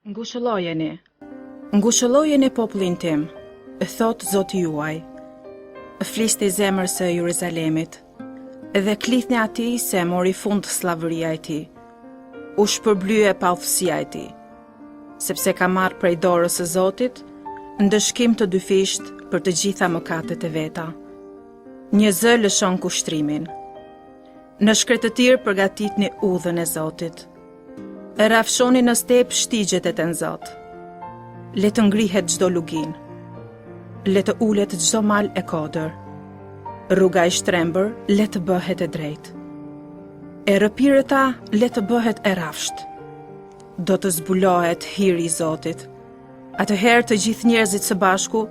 Ngushëllojeni popullin tim, thot Zoti juaj. Flisti zemër së Jeruzalemit, dhe klithni atij se mori fund slavëria e tij. U shpërblye pauthtësia e tij, sepse ka marrë prej dorës së Zotit ndëshkim të dyfisht për të gjitha mëkatet e veta. Një zë lëshon kushtrimin. Në shkretëtir përgatitni udhën e Zotit. Rafshoni në step shtigjet e të Zot. Le të ngrihet çdo lugin. Le të ulet çdo mal e kodër. Rruga e shtrembër le të bëhet e drejtë. E rrëpirëta le të bëhet e rafsht. Do të zbulohet hiri i Zotit. Atëherë të gjithë njerëzit së bashku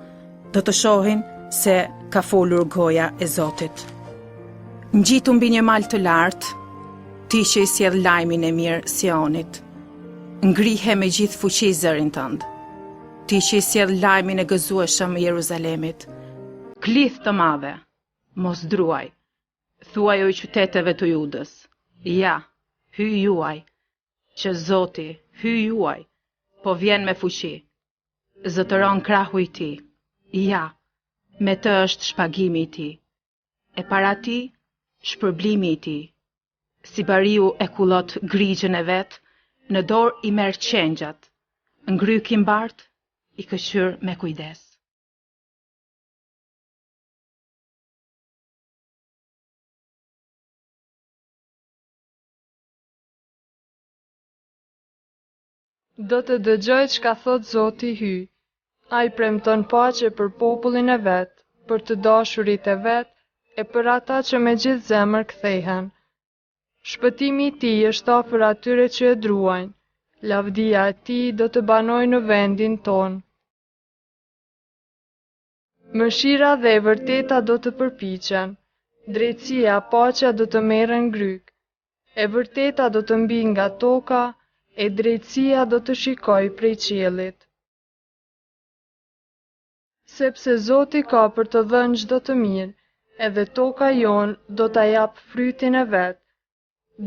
do të shohin se ka folur goja e Zotit. Ngjitu mbi një mal të lartë, ti që i sjell lajmin e mirë Sionit. Ngrihe me gjithë fuqi zërin tënd. Ti që i sjell lajmin e gëzueshëm Jeruzalemit. Klith të madhe, mos druaj. Thuaj o qyteteve të Judës. Ja, hyj juaj, që Zoti, hyj juaj, po vjen me fuqi. Zotëron krahu i tij. Ja, me të është shpagimi i tij. E para tij, shpërblimi i tij. Si bariu e kullot grigjën e vet, në dorë i merr qengjat. Ngryk i mbart, i këqyr me kujdes. Do të dëgjoj çka thot Zoti hyj. Ai premton paqe për popullin e vet, për të dashurit e vet, e për ata që me gjithë zemër kthehen. Shpëtimi i tij është afër atyre që e druajnë. Lavdia e tij do të banojë në vendin ton. Mëshira dhe e vërteta do të përpiqen. Drejtësia, paqja do të merren ngryk. E vërteta do të mbi nga toka, e drejtësia do të shikojë prej qiellit. Sepse Zoti ka për të dhënë çdo të mirë, edhe toka jon do ta jap frytin e vet.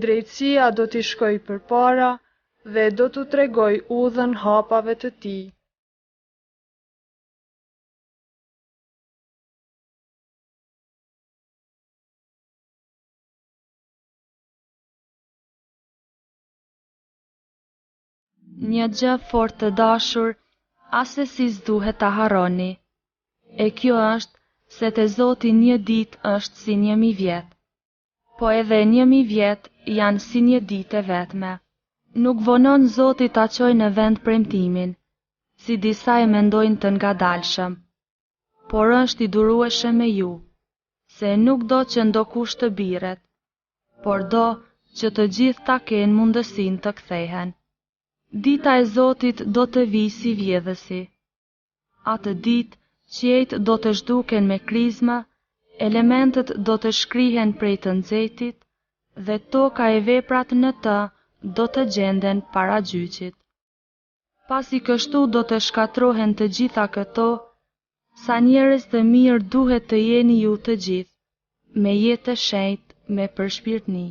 Drejtësia do t'i shkojë përpara dhe do t'u tregojë udhën hapave të tij. Një gjë fort të dashur, ase si s'duhet ta harroni. E kjo është se te Zoti një ditë është si 1000 vjet, po edhe 1000 vjet janë si një ditë e vetme. Nuk vonon Zoti ta çojë në vend premtimin, si disa e mendojnë të ngadalshëm, por është i durueshëm me ju, se nuk do që ndokush të biret, por do që të gjithë ta kenë mundësinë të kthehen. Dita e Zotit do të vijë si vjedhësi. Atë ditë qiejt do të zhduken me krizma, elementet do të shkrihen prej të nxehtit, dhe toka e veprat në të do të gjenden para gjyqit. Pasi kështu do të shkatrohen të gjitha këto, sa njerëz të mirë duhet të jeni ju të gjithë, me jetë të shenjtë, me përshpirtni.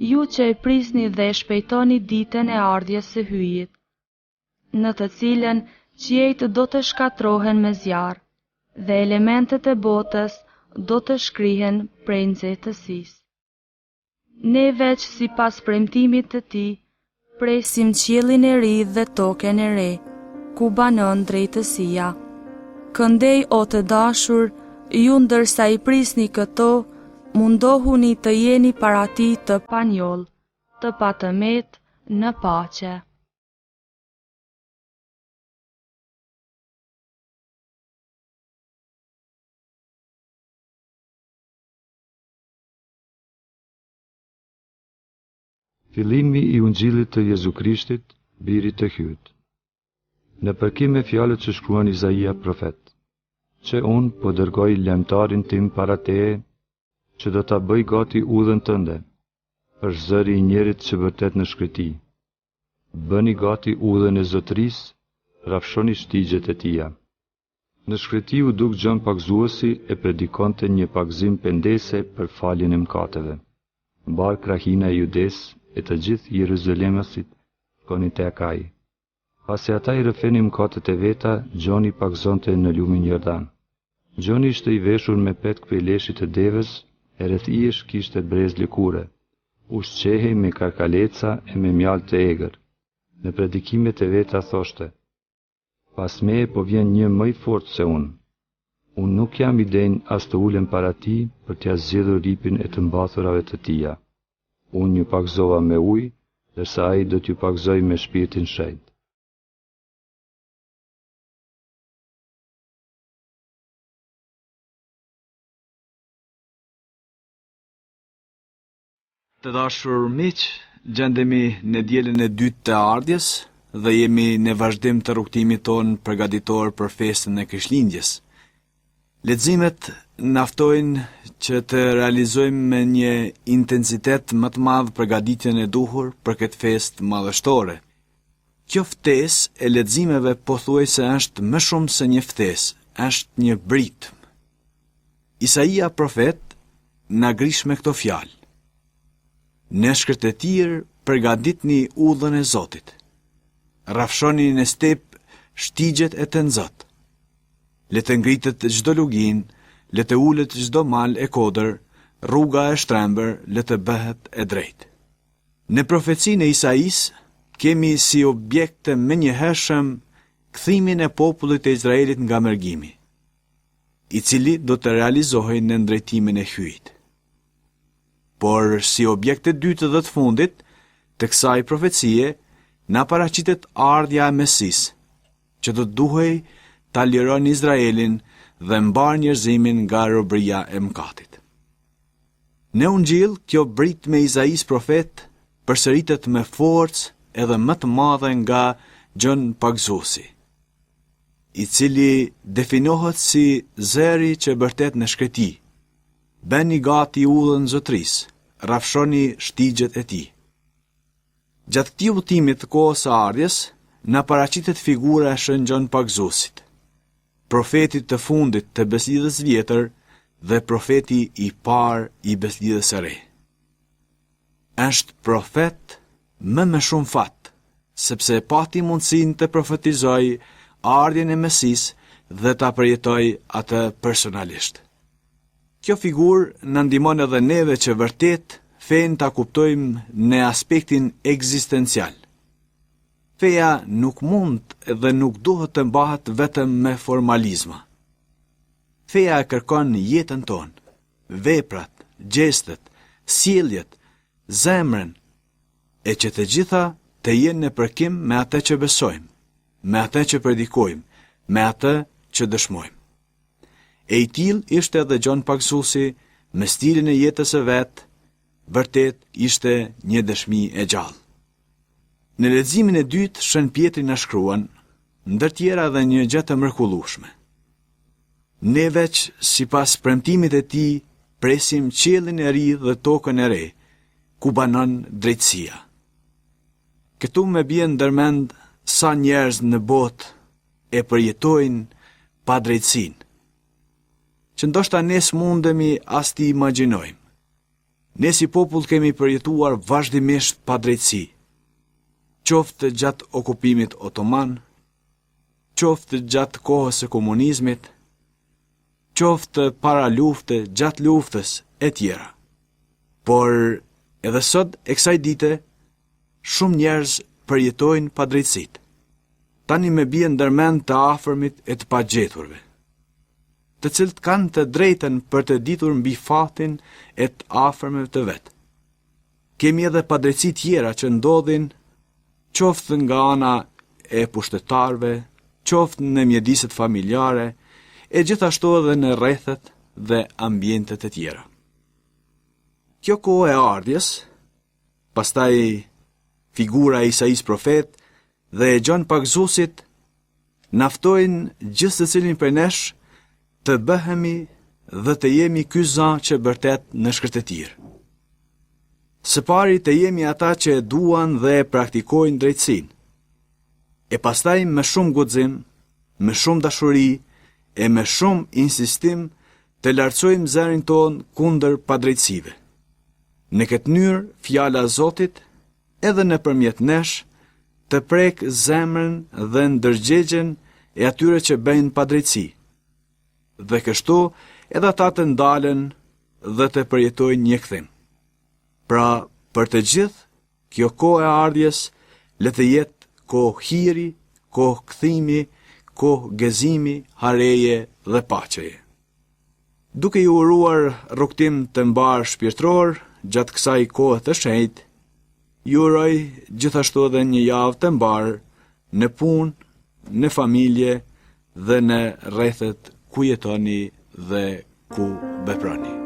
Ju që e prisni dhe e shpejtoni ditën e ardhjes së hyjit, në të cilën qiejt do të shkatrohen me zjarr, dhe elementet e botës do të shkrihen prej nxehtësisë. Ne veç sipas premtimit të tij, presim qiellin e ri dhe tokën e re, ku banon drejtësia. Këndej o të dashur, ju ndërsa i prisni këto, mundohuni të jeni para tij të panjoll, të patëmet në paqe. Fillimi i Ungjillit të Jezu Krishtit, birit të hyjt. Në përkim me fjalët që shkruan Izaia profet, që unë po dërgoj lajmtarin tim para teje, që do ta bëj gati udhën tënde, është zëri i njerit që vërtet në shkreti. Bëni gati udhën e Zotërisë, rafshoni shtigjet e tija. Në shkreti u duk Gjon Pagzuesi e predikonte një pagzim pendese për faljen e mëkateve. Mbar krahina e Judes e të gjithë Jeruzalemasit koni tek ai. Pasi ata I rrëfenin mëkatet e veta, Gjoni pagëzonte në lumin Jordan. Gjoni ishte I veshur me petk prej leshit të devës, e rreth ish kishte brez lëkure. Ushqehej me karkaleca e me mjalë të egër. Në predikimet e veta thoshte: Pas meje po vjen një më I fortë se unë. Unë nuk jam I denj as të ulem para tij për t'ia zgjedhur ripin e të mbathurave të tija. Unë ju pagëzova me ujë, ndërsa ai do t'ju pagëzoj me shpirtin shenjtë. Të dashur miq, gjendemi në dielën e dytë të ardhjes dhe jemi në vazhdim të rrugtimit ton përgatitor për festën e Krishtlindjes. Leximet na ftojnë që të realizojmë me një intensitet më të madh përgatitjen e duhur për këtë festë madhështore. Kjo ftesë e leximeve pothuajse është më shumë se një ftesë, është një britm. Isaia profet na grish me këto fjalë: Në shkret e tirë përgatitni udhën e Zotit. Rrafshoni në step shtigjet e të nxot. Le të ngritet çdo lugin, le të ulet çdo mal e kodër, rruga e shtrembër le të bëhet e drejtë. Në profecinë e Isais kemi si objekt të menjëhershëm kthimin e popullit të Izraelit nga mërgimi, I cili do të realizohej në ndrejtimin e hyjit. Por si objekt e dytë dhe të fundit të kësaj profecie, na paraqitet ardhja e Mesisë, që do të duhej ta liron Izraelin dhe mbar njerëzimin nga robëria e mëkatit. Në Ungjil, kjo brit me Isais profet përsëritet me forcë edhe më të madhe nga Gjon Pagëzuesi, I cili definohet si zeri që bërtet në shkreti. Bëni gati udhën Zotrisë, rrafshoni shtigjet e tij. Gjatë këtij udhëtimi të kohës së ardhjes, na paraqitet figura e Shën Gjon Pagëzuesit, profetit të fundit të beslidhjes vjetër dhe profeti I parë I beslidhjes së re. Është profet me shumë fat, sepse pati mundësinë të profetizoj ardhjen e Mesisë dhe ta përjetoj atë personalisht. Kjo figurë na ndihmon edhe neve që vërtet fenë ta kuptojmë në aspektin ekzistencial. Feja nuk mund dhe nuk duhet të mbahet vetëm me formalizma. Feja e kërkon jetën tonë, veprat, gjestet, sjelljet, zemrën, e që të gjitha të jenë në përkim me atë që besojmë, me atë që predikojmë, me atë që dëshmojmë. E I tillë ishte edhe Gjon Pagëzuesi me stilin e jetës së vet, vërtet ishte një dëshmi e gjallë. Në leximin e dytë, Shën Pjetri na shkruan, ndër tjera edhe një gjë të mrekullueshme. Ne veç sipas premtimit e Tij presim qiellin e ri dhe tokën e re, ku banon drejtësia. Këtu më bie ndërmend sa njerëz në botë e përjetojnë pa drejtësinë, që ndoshta ne s'mundemi as t'i imagjinojmë. Ne si popull kemi përjetuar vazhdimisht pa drejtësi, qoftë gjatë okupimit otoman, qoftë gjatë kohës së komunizmit, qoftë para lufte, gjatë luftës e tjera. Por edhe sot e kësaj dite, shumë njerëz përjetojnë pa drejtësitë. Tani më bie ndërmend të afërmit e të pagjeturve, të cilët kanë të drejtën për të ditur mbi fatin e të afërmëve të vet. Kemi edhe padrejtësi tjera që ndodhin, qoftë nga ana e pushtetarëve, qoftë në mjediset familjare, e gjithashtu edhe në rrethet dhe ambientet e tjera. Kjo kohë e ardhjes, pastaj figura e Isais profet dhe e Gjon Pagëzuesit, naftojnë gjithë secilin prej nesh të bëhemi dhe të jemi ky za që bërtet në shkretetir. Së pari të jemi ata që e duan dhe e praktikojnë drejtësinë, e pastaj me shumë guxim, me shumë dashuri e me shumë insistim të lartësojmë zërin ton kundër padrejtësive. Në këtë mënyrë, fjala e Zotit, edhe nëpërmjet nesh, të prek zemrën dhe ndërgjegjen e atyre që bëjnë padrejtësi, dhe kështu edhe ata të ndalen dhe të përjetojnë një kthim. Pra, për të gjithë, kjo kohë e ardhjes le të jetë kohë hiri, kohë kthimi, kohë gëzimi, hareje dhe paqeje. Duke ju uruar rrugtim të mbar shpirtëror gjatë kësaj kohe të shenjtë, ju uroj gjithashtu edhe një javë të mbar në punë, në familje dhe në rrethet ku jetoni dhe ku veproni.